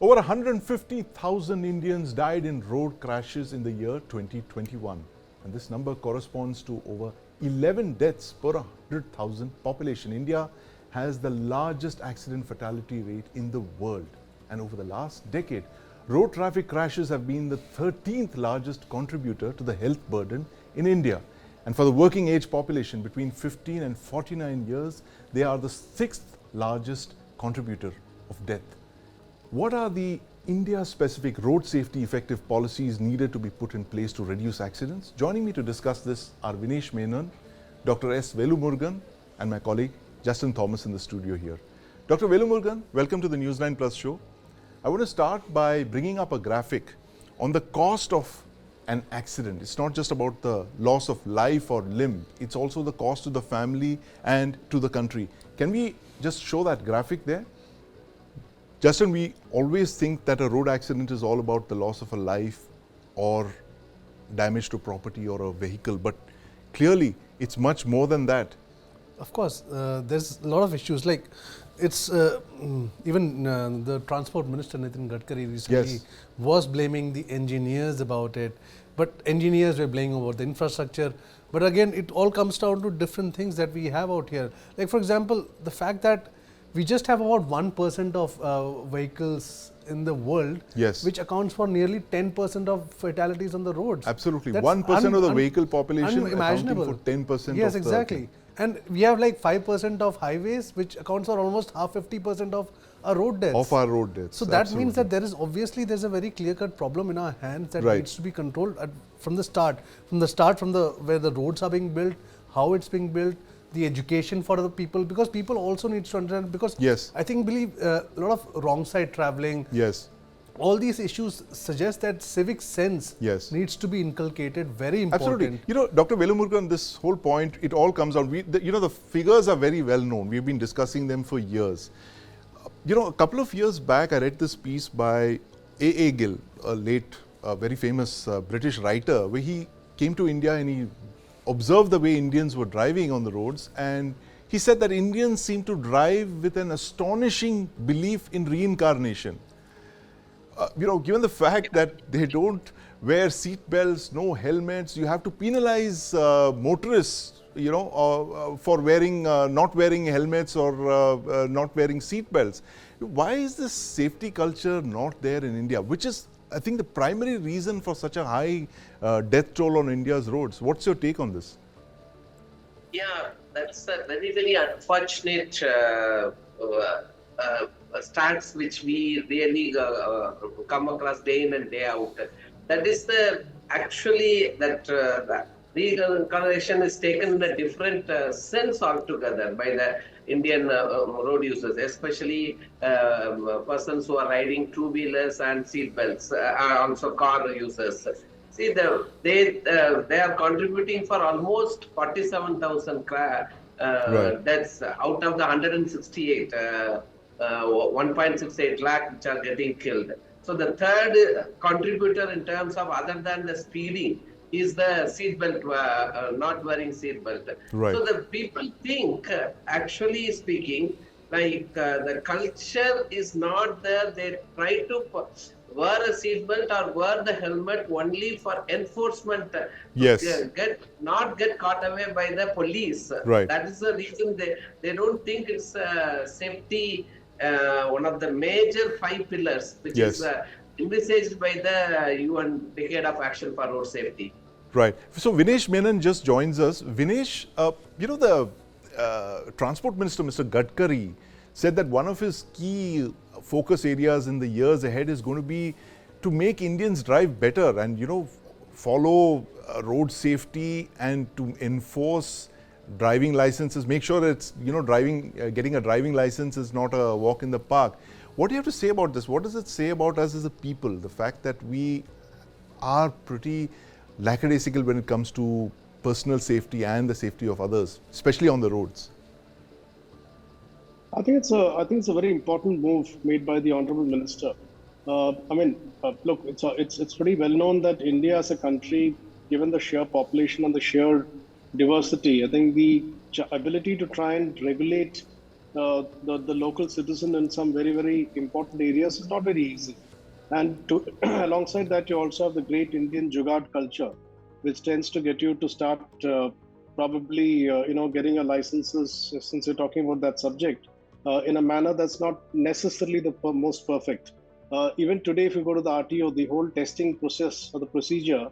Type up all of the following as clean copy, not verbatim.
Over 150,000 Indians died in road crashes in the year 2021. And this number corresponds to over 11 deaths per 100,000 population. India has the largest accident fatality rate in the world. And over the last decade, road traffic crashes have been the 13th largest contributor to the health burden in India. And for the working age population between 15 and 49 years, they are the 6th largest contributor of death. What are the India-specific road safety effective policies needed to be put in place to reduce accidents? Joining me to discuss this are Vinesh Menon, Dr S Velumurugan, and my colleague Justin Thomas in the studio here. Dr. Velumurugan, welcome to the News9 Plus show. I want to start by bringing up a graphic on the cost of an accident. It's not just about the loss of life or limb, it's also the cost to the family and to the country. Can we just show that graphic there? Justin, we always think that a road accident is all about the loss of a life or damage to property or a vehicle, but clearly it's much more than that. Of course, there's a lot of issues, like it's even the Transport Minister Nitin Gadkari recently was blaming the engineers about it, but engineers were blaming over the infrastructure. But again, it all comes down to different things that we have out here. Like for example, the fact that we just have about 1% of vehicles in the world, which accounts for nearly 10% of fatalities on the roads. Absolutely, 1% of the vehicle population accounting for 10% Yes, exactly. And we have like 5% of highways, which accounts for almost half 50% of our road deaths. Of our road deaths. So that means that there is obviously there's a very clear-cut problem in our hands that needs to be controlled from the start. From where the roads are being built, how it's being built, the education for the people, because people also need to understand, because I believe a lot of wrong side traveling, all these issues suggest that civic sense needs to be inculcated, very important. Absolutely. You know, Dr. Velumurugan, this whole point, it all comes out. The figures are very well known. We've been discussing them for years. A couple of years back, I read this piece by A. Gill, a late, very famous British writer, where he came to India and he observed the way Indians were driving on the roads, and he said that Indians seem to drive with an astonishing belief in reincarnation. Given the fact that they don't wear seat belts, no helmets, you have to penalize motorists, for not wearing helmets or not wearing seat belts. Why is this safety culture not there in India, which is, I think, the primary reason for such a high death toll on India's roads? What's your take on this? Yeah, that's a very, very unfortunate stats which we really come across day in and day out. That is the reincarnation is taken in a different sense altogether by the Indian road users, especially persons who are riding two-wheelers and seat belts, also car users. See, they are contributing for almost 47,000 deaths out of the 168, 1.68 lakh which are getting killed. So the third contributor in terms of, other than the speeding, is the seat belt, not wearing seat belt. So the people think, actually speaking, like the culture is not there. They try to wear a seat belt or wear the helmet only for enforcement. Not get caught away by the police. That is the reason they don't think it's safety, one of the major 5 pillars, which is envisaged by the UN Decade of Action for Road Safety. Right. So Vinesh Menon just joins us. Vinesh, the Transport Minister, Mr. Gadkari, said that one of his key focus areas in the years ahead is going to be to make Indians drive better and, follow road safety and to enforce driving licenses, make sure it's, getting a driving license is not a walk in the park. What do you have to say about this? What does it say about us as a people? The fact that we are pretty lackadaisical when it comes to personal safety and the safety of others, especially on the roads. I think it's a very important move made by the Honorable Minister. Look, it's pretty well known that India as a country, given the sheer population and the sheer diversity, I think the ability to try and regulate the local citizen in some very, very important areas is not very easy. And alongside that, you also have the great Indian Jugaad culture, which tends to get you to start probably, getting a licenses, since you're talking about that subject, in a manner that's not necessarily the most perfect. Even today, if you go to the RTO, the whole testing process or the procedure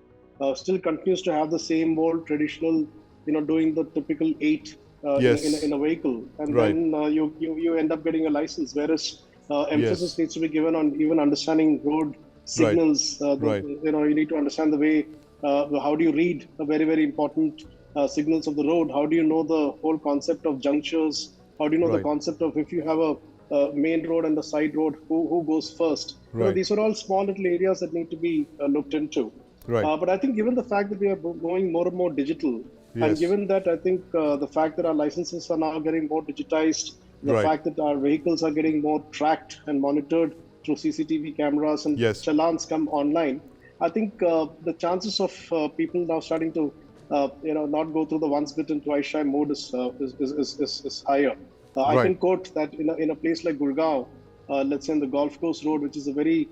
still continues to have the same old traditional, doing the typical 8 in a vehicle, and then you end up getting a license. Whereas emphasis needs to be given on even understanding road signals. You need to understand the way. How do you read a very, very important signals of the road? How do you know the whole concept of junctures? How do you know the concept of if you have a main road and the side road, who goes first? These are all small little areas that need to be looked into. But I think given the fact that we are going more and more digital, and given that I think the fact that our licenses are now getting more digitized, the fact that our vehicles are getting more tracked and monitored through CCTV cameras and challans come online, I think the chances of people now starting to not go through the once bitten twice shy mode is higher. I can quote that in a place like Gurgaon, let's say in the Golf Course Road, which is a very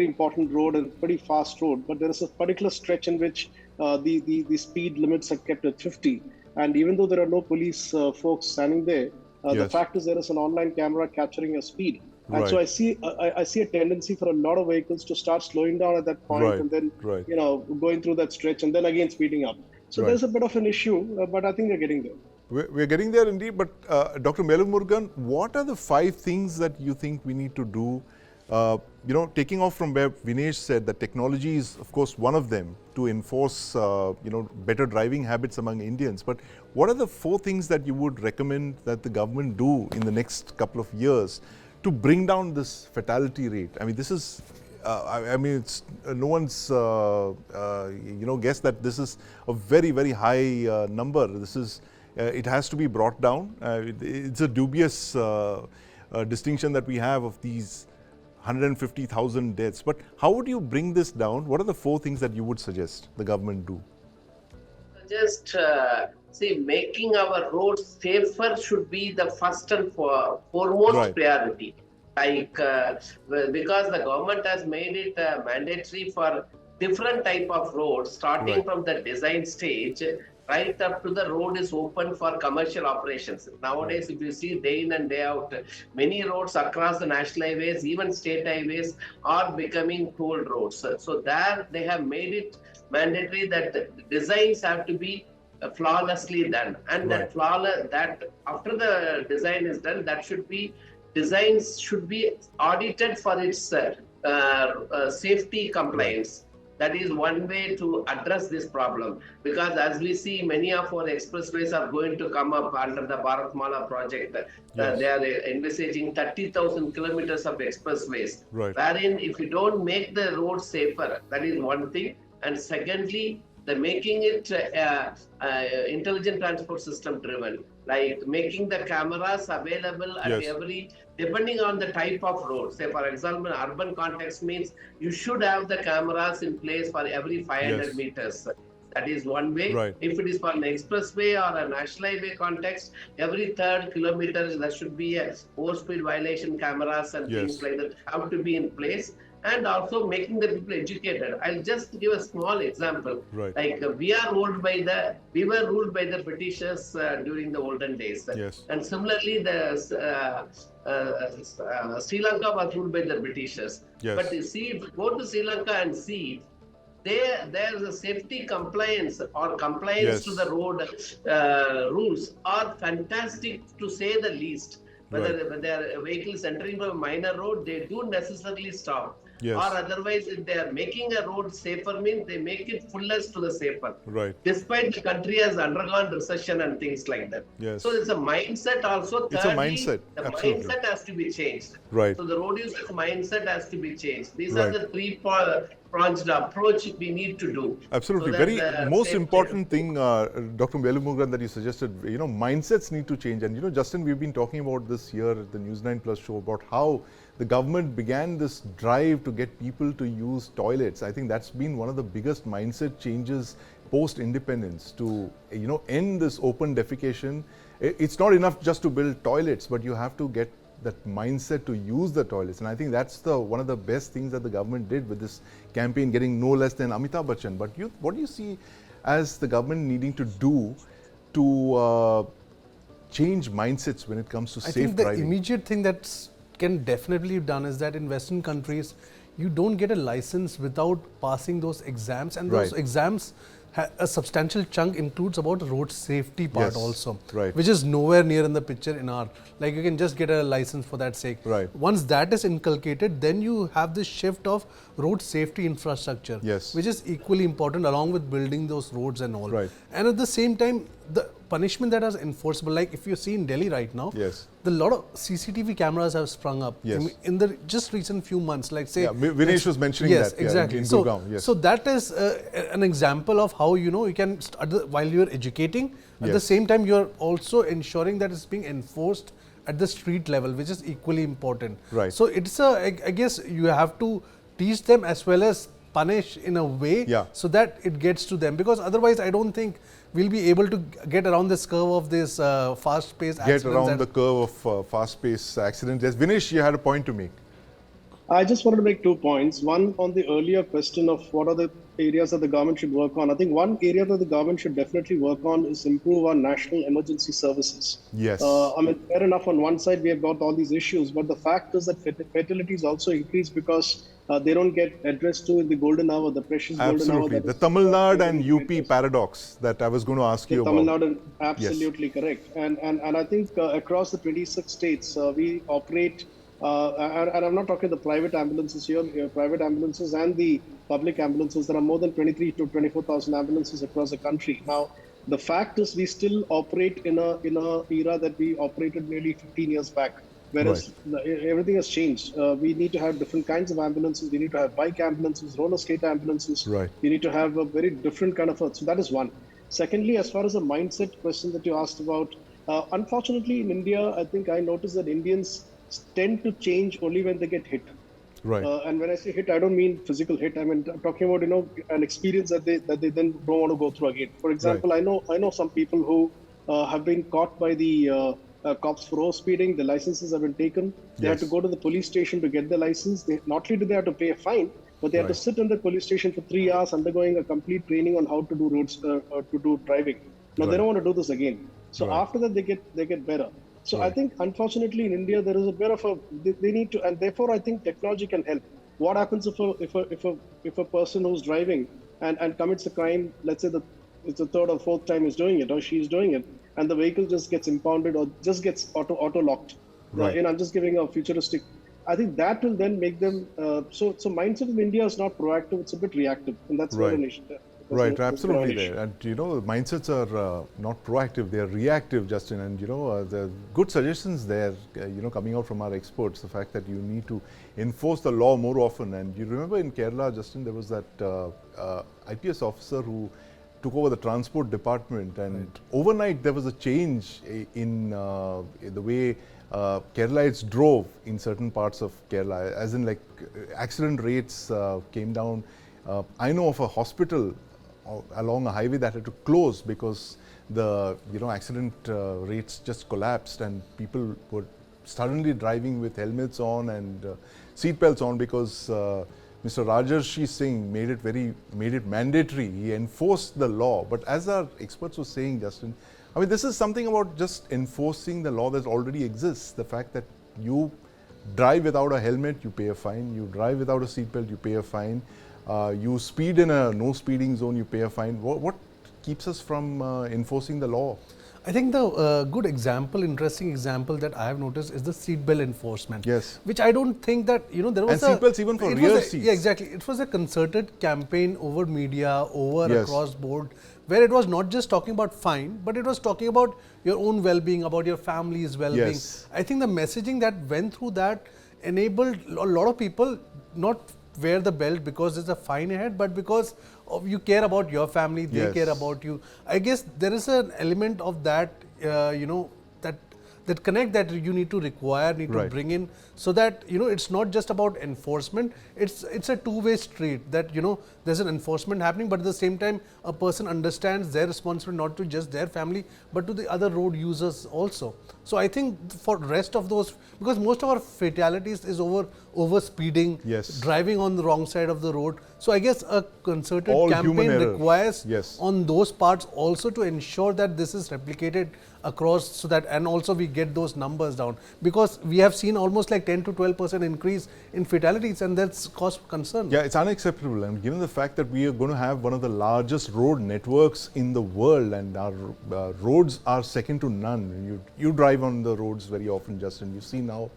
important road and pretty fast road, but there is a particular stretch in which the speed limits are kept at 50, and even though there are no police folks standing there, the fact is there is an online camera capturing your speed. And so I see a tendency for a lot of vehicles to start slowing down at that point, and then going through that stretch and then again speeding up. So there's a bit of an issue, but I think we're getting there. We're getting there indeed. But Dr. Velumurugan, what are the 5 things that you think we need to do? Taking off from where Vinesh said that technology is, of course, one of them to enforce, better driving habits among Indians. But what are the 4 things that you would recommend that the government do in the next couple of years to bring down this fatality rate? I mean, this is, it's no one's, guess that this is a very, very high number. This is, it has to be brought down. It's a dubious distinction that we have of these 150,000 deaths. But how would you bring this down? What are the 4 things that you would suggest the government do? Just making our roads safer should be the first and foremost priority. Because the government has made it mandatory for different type of roads, starting from the design stage right up to the road is open for commercial operations. Nowadays, if you see day in and day out, many roads across the national highways, even state highways, are becoming toll roads. So there they have made it mandatory that designs have to be flawlessly done, and that after the design is done, designs should be audited for its safety compliance. That is one way to address this problem, because as we see, many of our expressways are going to come up under the Bharatmala project. They are envisaging 30,000 kilometers of expressways, wherein if you don't make the roads safer, that is one thing. And secondly, the making it intelligent transport system driven, like making the cameras available at every, depending on the type of road. Say, for example, urban context means you should have the cameras in place for every 500 meters. That is one way. If it is for an expressway or a national highway context, every 3rd kilometer there should be a over-speed violation cameras and things like that have to be in place. And also making the people educated. I'll just give a small example. Like we were ruled by the Britishers during the olden days. And similarly, the Sri Lanka was ruled by the Britishers. But you see, if you go to Sri Lanka and see, there's a safety compliance or compliance to the road rules are fantastic, to say the least. Whether their vehicles entering from a minor road, they do necessarily stop. Or otherwise, if they are making a road safer, means they make it fullest to the safer. Despite the country has undergone recession and things like that. So it's a mindset also. It's a mindset. The mindset has to be changed. So the road user mindset has to be changed. These are the 3-pronged approach we need to do. Absolutely. So very most important thing, Dr. Velumurugan, that you suggested, mindsets need to change. And Justin, we've been talking about this here at the News9 Plus show about how the government began this drive to get people to use toilets. I think that's been one of the biggest mindset changes post-independence to, end this open defecation. It's not enough just to build toilets, but you have to get that mindset to use the toilets. And I think that's one of the best things that the government did with this campaign, getting no less than Amitabh Bachchan. But what do you see as the government needing to do to change mindsets when it comes to safe driving? I think the immediate thing that can definitely be done is that in Western countries, you don't get a license without passing those exams, and those exams, a substantial chunk includes about the road safety part also, which is nowhere near in the picture in our, like you can just get a license for that sake. Once that is inculcated, then you have this shift of road safety infrastructure, which is equally important along with building those roads and all. And at the same time, the punishment that is enforceable, like if you see in Delhi right now, the lot of CCTV cameras have sprung up in the just recent few months. Like say, Vinesh was mentioning that. Exactly. In Gurgaon, so that is an example of how you can while you are educating, at the same time you are also ensuring that it's being enforced at the street level, which is equally important. So it's I guess you have to teach them as well as punish in a way so that it gets to them, because otherwise I don't think we'll be able to get around this curve of this fast-paced accidents. Get around the curve of fast-paced accidents. Yes, Vinesh, you had a point to make. I just wanted to make 2 points. One, on the earlier question of what are the areas that the government should work on. I think one area that the government should definitely work on is improve our national emergency services. I mean, fair enough, on one side we have got all these issues, but the fact is that fatalities also increase because they don't get addressed to in the golden hour, the precious golden hour. The Tamil Nadu and UP paradox that I was going to ask you about. Tamil Nadu, absolutely correct. And I think across the 26 states, we operate, and I'm not talking the private ambulances here, private ambulances and the public ambulances. There are more than 23 to 24,000 ambulances across the country. Now, the fact is we still operate in a era that we operated nearly 15 years back. Whereas everything has changed. We need to have different kinds of ambulances. We need to have bike ambulances, roller skate ambulances. We need to have a very different kind of so that is one. Secondly, as far as the mindset question that you asked about, unfortunately in India, I think I noticed that Indians tend to change only when they get hit. And when I say hit, I don't mean physical hit. I mean, I'm talking about, an experience that they then don't want to go through again. For example, I know some people who have been caught by the cops for over-speeding. The licenses have been taken. They have to go to the police station to get the license. Not only do they have to pay a fine, but they have to sit in the police station for 3 hours undergoing a complete training on how to do roads, to do driving. Now, they don't want to do this again. So after that, they get better. So I think, unfortunately, in India, there is a bit of they need to, and therefore I think technology can help. What happens if a person who's driving and commits a crime, let's say it's the third or fourth time he's doing it or she's doing it, and the vehicle just gets impounded or just gets auto locked. I'm just giving a futuristic. I think that will then make them. So mindset in India is not proactive; it's a bit reactive, and that's where an issue. Absolutely there. And mindsets are not proactive, they are reactive, Justin. And the good suggestions there, coming out from our experts, the fact that you need to enforce the law more often. And you remember in Kerala, Justin, there was that IPS officer who took over the transport department, and overnight there was a change in the way Keralites drove in certain parts of Kerala, as in like accident rates came down. I know of a hospital along a highway that had to close because the accident rates just collapsed, and people were suddenly driving with helmets on and seatbelts on because Mr. Rajarshi Singh made it mandatory. He enforced the law. But as our experts were saying, Justin, I mean, this is something about just enforcing the law that already exists. The fact that you drive without a helmet, you pay a fine. You drive without a seatbelt, you pay a fine. You speed in a no speeding zone, you pay a fine. What keeps us from enforcing the law? I think the good example, interesting example that I have noticed is the seatbelt enforcement. Which I don't think that, there was and seatbelts even for rear seats. Yeah, exactly. It was a concerted campaign over media, across board, where it was not just talking about fine, but it was talking about your own well-being, about your family's well-being. I think the messaging that went through that enabled a lot of people not wear the belt because there's a fine ahead, but because you care about your family, they care about you. I guess there is an element of that, that that connect that you need to bring in, so that it's not just about enforcement. It's a two-way street, that there's an enforcement happening, but at the same time a person understands their responsibility not to just their family but to the other road users also. So I think for rest of those, because most of our fatalities is over speeding, driving on the wrong side of the road. So I guess a concerted campaign requires on those parts also to ensure that this is replicated across, so that, and also we get those numbers down, because we have seen almost like 10 to 12% increase in fatalities, and that's cause concern. Yeah, it's unacceptable, and given the fact that we are going to have one of the largest road networks in the world, and our roads are second to none. You drive on the roads very often, Justin. You see now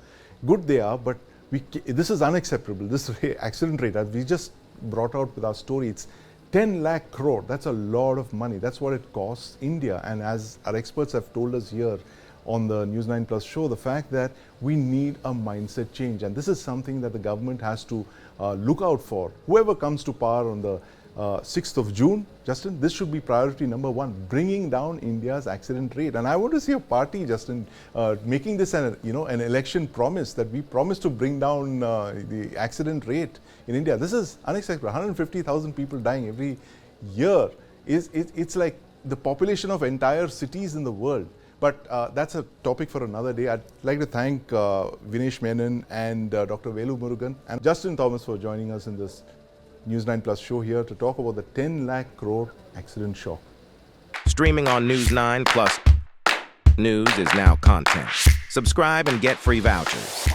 good they are, but this is unacceptable. This accident rate, as we just brought out with our story, it's 10 lakh crore. That's a lot of money. That's what it costs India. And as our experts have told us here on the News9 Plus show, the fact that we need a mindset change. And this is something that the government has to look out for. Whoever comes to power on the 6th of June, Justin, this should be priority number one, bringing down India's accident rate. And I want to see a party, Justin, making this an election promise, that we promise to bring down the accident rate in India. This is unacceptable. 150,000 people dying every year. It's like the population of entire cities in the world. But that's a topic for another day. I'd like to thank Vinesh Menon and Dr. Velumurugan and Justin Thomas for joining us in this News9 Plus show here to talk about the 10 lakh crore accident shock. Streaming on News9 Plus. News is now content. Subscribe and get free vouchers.